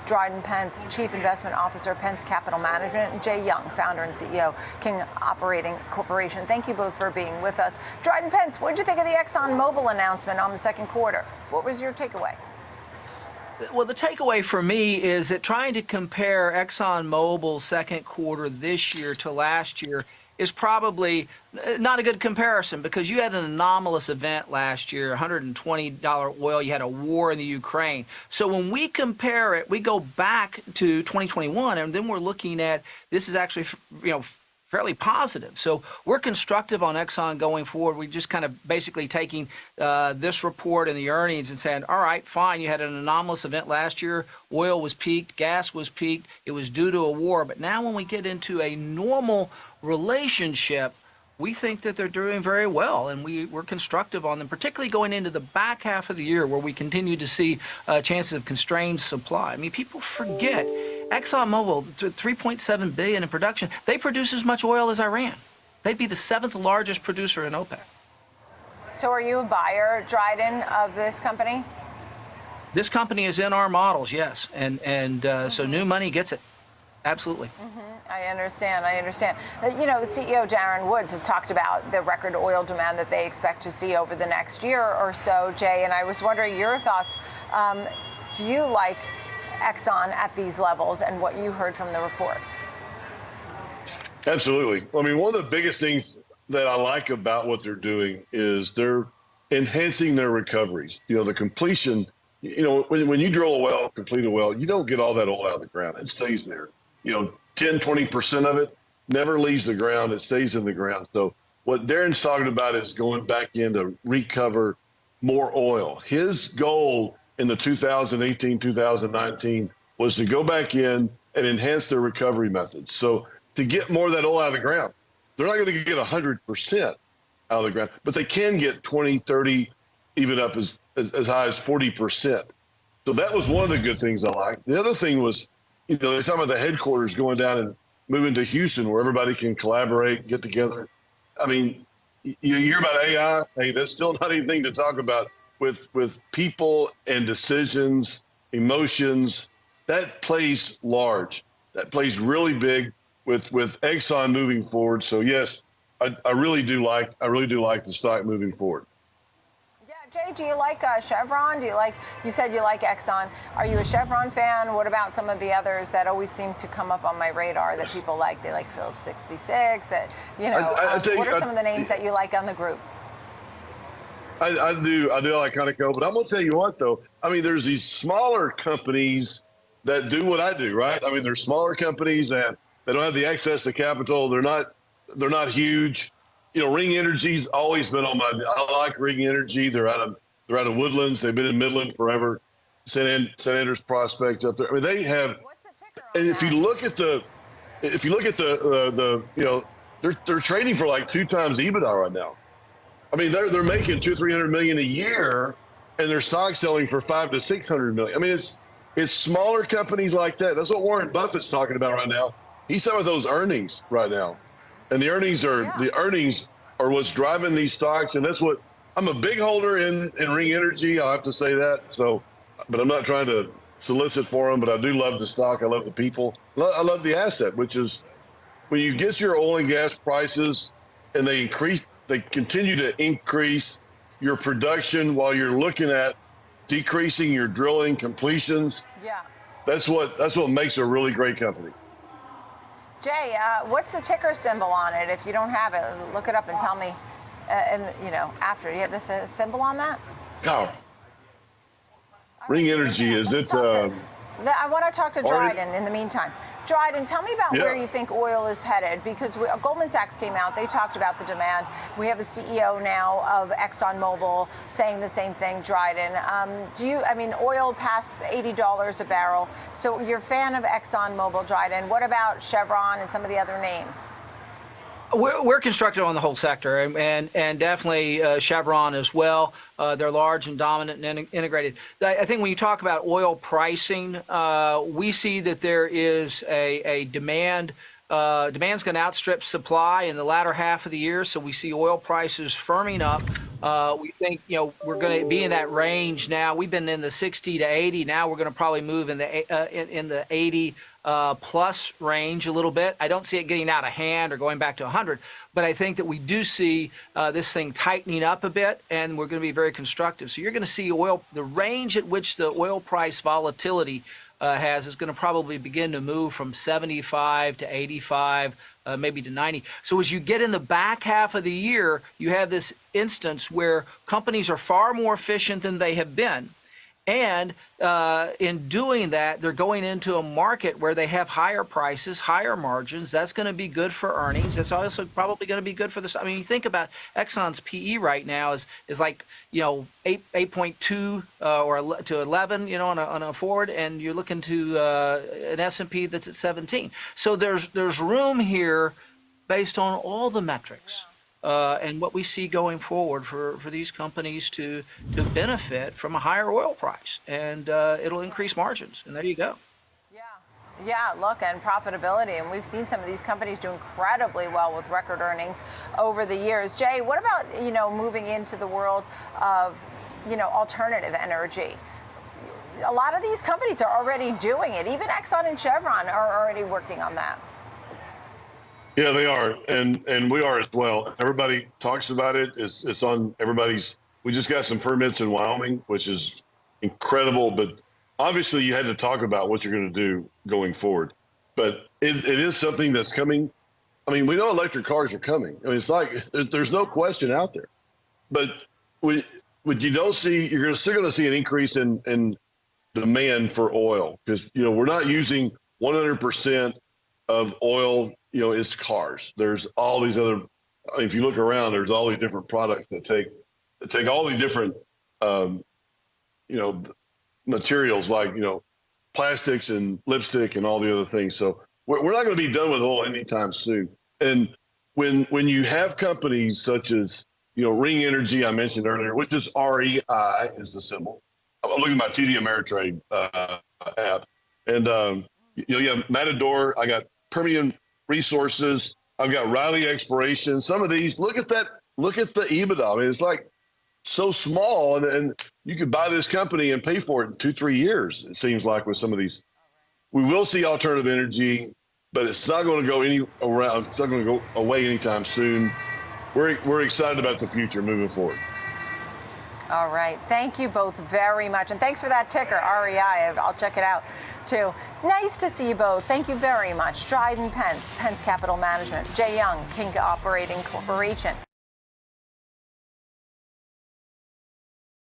Dryden Pence, Chief Investment Officer, Pence Capital Management, and Jay Young, founder and CEO, King Operating Corporation. Thank you both for being with us. Dryden Pence, what did you think of the Exxon Mobil announcement on the second quarter? What was your takeaway? Well, the takeaway for me is that trying to compare Exxon Mobil's second quarter this year to last year is probably not a good comparison, because you had an anomalous event last year, $120 oil, you had a war in the Ukraine. So when we compare it, we go back to 2021, and then we're looking at, this is actually, fairly positive. So we're constructive on Exxon going forward. We're just kind of basically taking this report and the earnings and saying, all right, fine, you had an anomalous event last year. Oil was peaked, gas was peaked. It was due to a war. But now when we get into a normal relationship, we think that they're doing very well, and we're constructive on them, particularly going into the back half of the year where we continue to see chances of constrained supply. I mean, people forget ExxonMobil, $3.7 billion in production, they produce as much oil as Iran. They'd be the 7th largest producer in OPEC. So are you a buyer, Dryden, of this company? This company is in our models, yes, and so new money gets it. Absolutely. I understand. You know, the CEO, Darren Woods, has talked about the record oil demand that they expect to see over the next year or so, Jay, and I was wondering your thoughts. Do you like Exxon at these levels and what you heard from the report? Absolutely. I mean, one of the biggest things that I like about what they're doing is they're enhancing their recoveries. You know, the completion, when you drill a well, complete a well, you don't get all that oil out of the ground. It stays there. 10, 20% of it never leaves the ground. It stays in the ground. So what Darren's talking about is going back in to recover more oil. His goal in the 2018, 2019 was to go back in and enhance their recovery methods. So to get more of that oil out of the ground, they're not going to get 100% out of the ground, but they can get 20, 30, even up as high as 40%. So that was one of the good things I liked. The other thing was, they're talking about the headquarters going down and moving to Houston where everybody can collaborate, get together. I mean, you hear about AI. Hey, that's still not anything to talk about with people and decisions, emotions. That plays large. That plays really big with Exxon moving forward. So yes, I really do like the stock moving forward. Jay, do you like Chevron? You said you like Exxon. Are you a Chevron fan? What about some of the others that always seem to come up on my radar that people like? They like Phillips 66. What are some of the names that you like on the group? I do like Conoco, but I'm going to tell you what, though. I mean, there's these smaller companies that do what I do, right? I mean, they're smaller companies and they don't have the access to capital. They're not huge. Ring Energy's always been on I like Ring Energy. They're out of Woodlands. They've been in Midland forever. San Andreas Prospect up there. I mean, they have. And if you look at the they're trading for like 2 times EBITDA right now. I mean, they're making $200-300 million a year, and their stock's selling for $500 to $600 million. I mean, it's smaller companies like that. That's what Warren Buffett's talking about right now. He's talking about those earnings right now. And the earnings are what's driving these stocks, and that's what I'm a big holder in Ring Energy. I'll have to say that. So, but I'm not trying to solicit for them. But I do love the stock. I love the people. I love the asset, which is when you get your oil and gas prices and they continue to increase your production while you're looking at decreasing your drilling completions. Yeah, that's what makes a really great company. Jay, what's the ticker symbol on it? If you don't have it, look it up and tell me. After, do you have this symbol on that? No. Ring Energy is it? I want to talk to Dryden in the meantime. Dryden, tell me about where you think oil is headed, because Goldman Sachs came out. They talked about the demand. We have the CEO now of ExxonMobil saying the same thing, Dryden. Oil passed $80 a barrel. So you're a fan of ExxonMobil, Dryden. What about Chevron and some of the other names? We're constructive on the whole sector, and definitely Chevron as well. They're large and dominant and integrated. I think when you talk about oil pricing, we see that there is a demand. Demand's going to outstrip supply in the latter half of the year, so we see oil prices firming up. We think, we're going to be in that range now. We've been in the 60 to 80. Now we're going to probably move in the 80 plus range a little bit. I don't see it getting out of hand or going back to 100, but I think that we do see this thing tightening up a bit, and we're going to be very constructive. So you're going to see oil, the range at which the oil price volatility is going to probably begin to move from 75 to 85, maybe to 90. So as you get in the back half of the year, you have this instance where companies are far more efficient than they have been. And in doing that, they're going into a market where they have higher prices, higher margins. That's going to be good for earnings. That's also probably going to be good for the. I mean, you think about Exxon's PE right now is like 8.2 or to 11, on a forward, and you're looking to an S&P that's at 17. So there's room here based on all the metrics. And what we see going forward for these companies to benefit from a higher oil price, and it'll increase margins. And there you go. Yeah, look, and profitability. And we've seen some of these companies do incredibly well with record earnings over the years. Jay, what about, moving into the world of, alternative energy? A lot of these companies are already doing it. Even Exxon and Chevron are already working on that. Yeah, they are, and we are as well. Everybody talks about it. It's on everybody's. We just got some permits in Wyoming, which is incredible. But obviously, you had to talk about what you're going to do going forward. But it is something that's coming. I mean, we know electric cars are coming. I mean, it's like there's no question out there. But what you don't see, you're still going to see an increase in demand for oil because we're not using 100% of oil. Is cars. There's all these other. If you look around, there's all these different products that take all these different, materials like plastics and lipstick and all the other things. So we're not going to be done with oil anytime soon. And when you have companies such as Ring Energy, I mentioned earlier, which is REI is the symbol. I'm looking at my TD Ameritrade app, and you have Matador. I got Permian Resources. I've got Riley Exploration. Some of these, look at that. Look at the EBITDA. I mean, it's like so small, and you could buy this company and pay for it in 2-3 years. It seems like with some of these, we will see alternative energy, but it's not going to go It's not going to go away anytime soon. We're excited about the future moving forward. All right. Thank you both very much. And thanks for that ticker, REI. I'll check it out, too. Nice to see you both. Thank you very much. Dryden Pence, Pence Capital Management. Jay Young, King Operating Corporation.